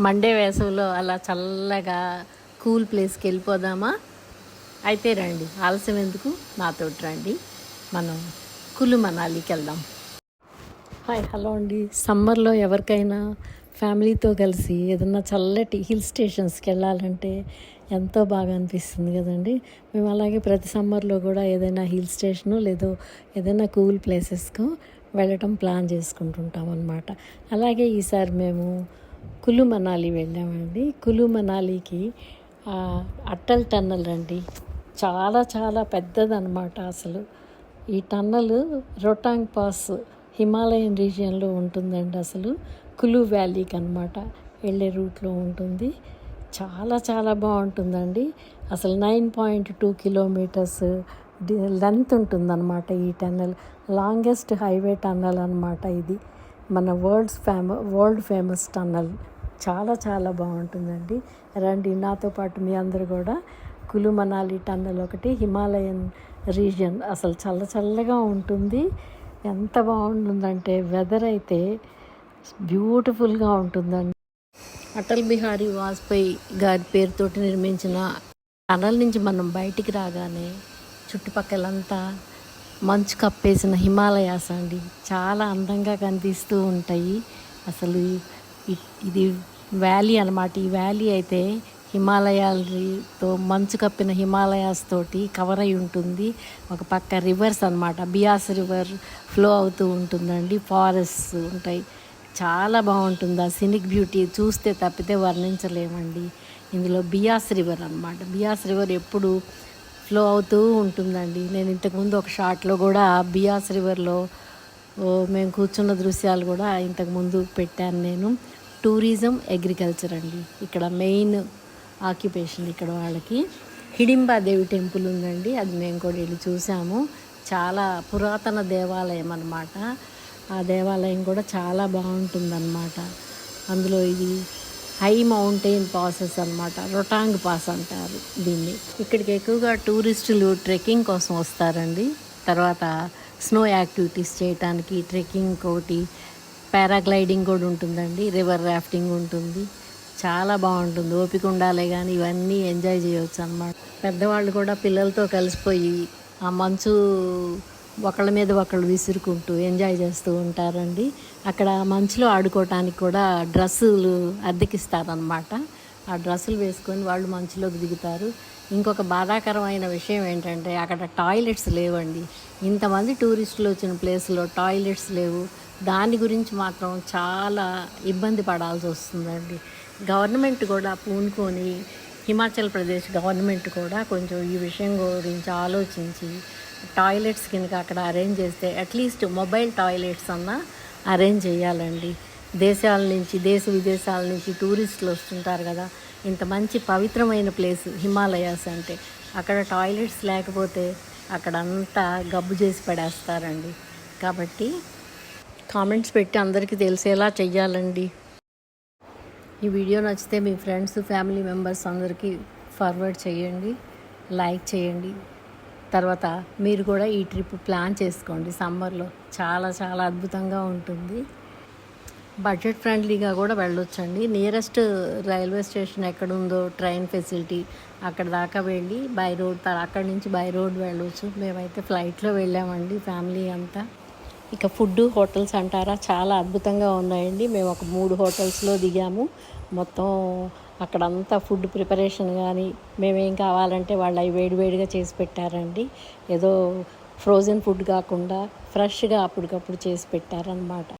Monday వేసవిలో అలా చల్లగా కూల్ ప్లేస్కి వెళ్ళిపోదామా? అయితే రండి, ఆలస్యం ఎందుకు, నాతోటి రండి, మనం కులు మనాలికి వెళ్దాం. హాయ్, హలో అండి. సమ్మర్లో ఎవరికైనా ఫ్యామిలీతో కలిసి ఏదన్నా చల్లటి హిల్ స్టేషన్స్కి వెళ్ళాలంటే ఎంతో బాగా అనిపిస్తుంది కదండి. మేము అలాగే ప్రతి సమ్మర్లో కూడా ఏదైనా హిల్ స్టేషను లేదో ఏదైనా కూల్ ప్లేసెస్కు వెళ్ళటం ప్లాన్ చేసుకుంటుంటాం అన్నమాట. అలాగే ఈసారి మేము కులు మనాలి వెళ్ళామండి. కులు మనాలికి అటల్ టన్నల్ అండి, చాలా చాలా పెద్దదన్నమాట. అసలు ఈ టన్నల్ రోటాంగ్ పాస్ హిమాలయన్ రీజియన్లో ఉంటుందండి. అసలు కులు వ్యాలీకి అనమాట వెళ్ళే రూట్లో ఉంటుంది. చాలా చాలా బాగుంటుందండి. అసలు 9.2 కిలోమీటర్స్ లెంత్ ఉంటుందన్నమాట ఈ టన్నల్. లాంగెస్ట్ హైవే టన్నల్ అనమాట ఇది. మన వరల్డ్ ఫేమస్ టన్నల్. చాలా చాలా బాగుంటుందండి. రండి, నాతో పాటు మీ అందరూ కూడా కులు మనాలి టన్నల్ ఒకటి, హిమాలయన్ రీజియన్ అసలు చల్లగా ఉంటుంది. ఎంత బాగుంటుందంటే వెదర్ అయితే బ్యూటిఫుల్గా ఉంటుందండి. అటల్ బిహారీ వాజ్పేయి గారి పేరుతోటి నిర్మించిన టనల్ నుంచి మనం బయటికి రాగానే చుట్టుపక్కలంతా మంచు కప్పేసిన హిమాలయాస్ అండి, చాలా అందంగా కనిపిస్తూ ఉంటాయి. అసలు ఇది వ్యాలీ అన్నమాట. ఈ వ్యాలీ అయితే హిమాలయాలతో మంచు కప్పిన హిమాలయాస్ తోటి కవర్ అయి ఉంటుంది. ఒక పక్క రివర్స్ అన్నమాట, బియాస్ రివర్ ఫ్లో అవుతూ ఉంటుందండి. ఫారెస్ట్స్ ఉంటాయి. చాలా బాగుంటుంది. ఆ సినిక్ బ్యూటీ చూస్తే తప్పితే వర్ణించలేమండి. ఇందులో బియాస్ రివర్ అన్నమాట. బియాస్ రివర్ ఎప్పుడు ఫ్లో అవుతూ ఉంటుందండి. నేను ఇంతకుముందు ఒక షాట్లో కూడా బియాస్ రివర్లో మేము కూర్చున్న దృశ్యాలు కూడా ఇంతకుముందు పెట్టాను నేను. టూరిజం, అగ్రికల్చర్ అండి ఇక్కడ మెయిన్ ఆక్యుపేషన్. ఇక్కడ వాళ్ళకి హిడింబాదేవి టెంపుల్ ఉందండి, అది మేము కూడా వెళ్ళి చూసాము. చాలా పురాతన దేవాలయం అన్నమాట. ఆ దేవాలయం కూడా చాలా బాగుంటుందన్నమాట. అందులో ఇది హై మౌంటైన్ పాసెస్ అన్నమాట, రొటాంగ్ పాస్ అంటారు దీన్ని. ఇక్కడికి ఎక్కువగా టూరిస్టులు ట్రెక్కింగ్ కోసం వస్తారండి. తర్వాత స్నో యాక్టివిటీస్ చేయడానికి ట్రెక్కింగ్ ఒకటి, పారాగ్లైడింగ్ కూడా ఉంటుందండి, రివర్ రాఫ్టింగ్ ఉంటుంది. చాలా బాగుంటుంది. ఓపిక ఉండాలే కానీ ఇవన్నీ ఎంజాయ్ చేయవచ్చు అన్నమాట. పెద్దవాళ్ళు కూడా పిల్లలతో కలిసిపోయి ఆ మంచు ఒకళ్ళ మీద ఒకళ్ళు విసురుకుంటూ ఎంజాయ్ చేస్తూ ఉంటారండి. అక్కడ మంచులో ఆడుకోవటానికి కూడా డ్రెస్సులు అద్దెకిస్తారనమాట. ఆ డ్రెస్సులు వేసుకొని వాళ్ళు మంచులోకి దిగుతారు. ఇంకొక బాధాకరమైన విషయం ఏంటంటే అక్కడ టాయిలెట్స్ లేవండి. ఇంతమంది టూరిస్టులు వచ్చిన ప్లేస్లో టాయిలెట్స్ లేవు. దాని గురించి మాత్రం చాలా ఇబ్బంది పడాల్సి వస్తుందండి. గవర్నమెంట్ కూడా పూనుకొని, హిమాచల్ ప్రదేశ్ గవర్నమెంట్ కూడా కొంచెం ఈ విషయం గురించి ఆలోచించి టాయిలెట్స్ కింద అక్కడ అరేంజ్ చేస్తే అట్లీస్ట్ మొబైల్ టాయిలెట్స్ అన్నా అరేంజ్ చేయాలండి. దేశ విదేశాల నుంచి టూరిస్టులు వస్తుంటారు కదా. ఇంత మంచి పవిత్రమైన ప్లేస్ హిమాలయాస్ అంటే అక్కడ టాయిలెట్స్ లేకపోతే అక్కడంతా గబ్బు చేసి పడేస్తారండి. కాబట్టి కామెంట్స్ పెట్టి అందరికీ తెలిసేలా చెయ్యాలండి. ఈ వీడియో నచ్చితే మీ ఫ్రెండ్స్, ఫ్యామిలీ మెంబర్స్ అందరికీ ఫార్వర్డ్ చేయండి, లైక్ చేయండి. తర్వాత మీరు కూడా ఈ ట్రిప్ ప్లాన్ చేసుకోండి. సమ్మర్లో చాలా చాలా అద్భుతంగా ఉంటుంది. బడ్జెట్ ఫ్రెండ్లీగా కూడా వెళ్ళొచ్చండి. నియరెస్ట్ రైల్వే స్టేషన్ ఎక్కడుందో, ట్రైన్ ఫెసిలిటీ అక్కడ దాకా వెళ్ళి బై రోడ్, అక్కడి నుంచి బై రోడ్ వెళ్ళొచ్చు. మేమైతే ఫ్లైట్లో వెళ్ళామండి ఫ్యామిలీ అంతా. ఇక ఫుడ్, హోటల్స్ అంటారా, చాలా అద్భుతంగా ఉన్నాయండి. మేము ఒక 3 హోటల్స్లో దిగాము. మొత్తం అక్కడంతా ఫుడ్ ప్రిపరేషన్ కానీ మేమేం కావాలంటే వాళ్ళు అవి వేడివేడిగా చేసి పెట్టారండి. ఏదో ఫ్రోజన్ ఫుడ్ కాకుండా ఫ్రెష్గా అప్పటికప్పుడు చేసి పెట్టారనమాట.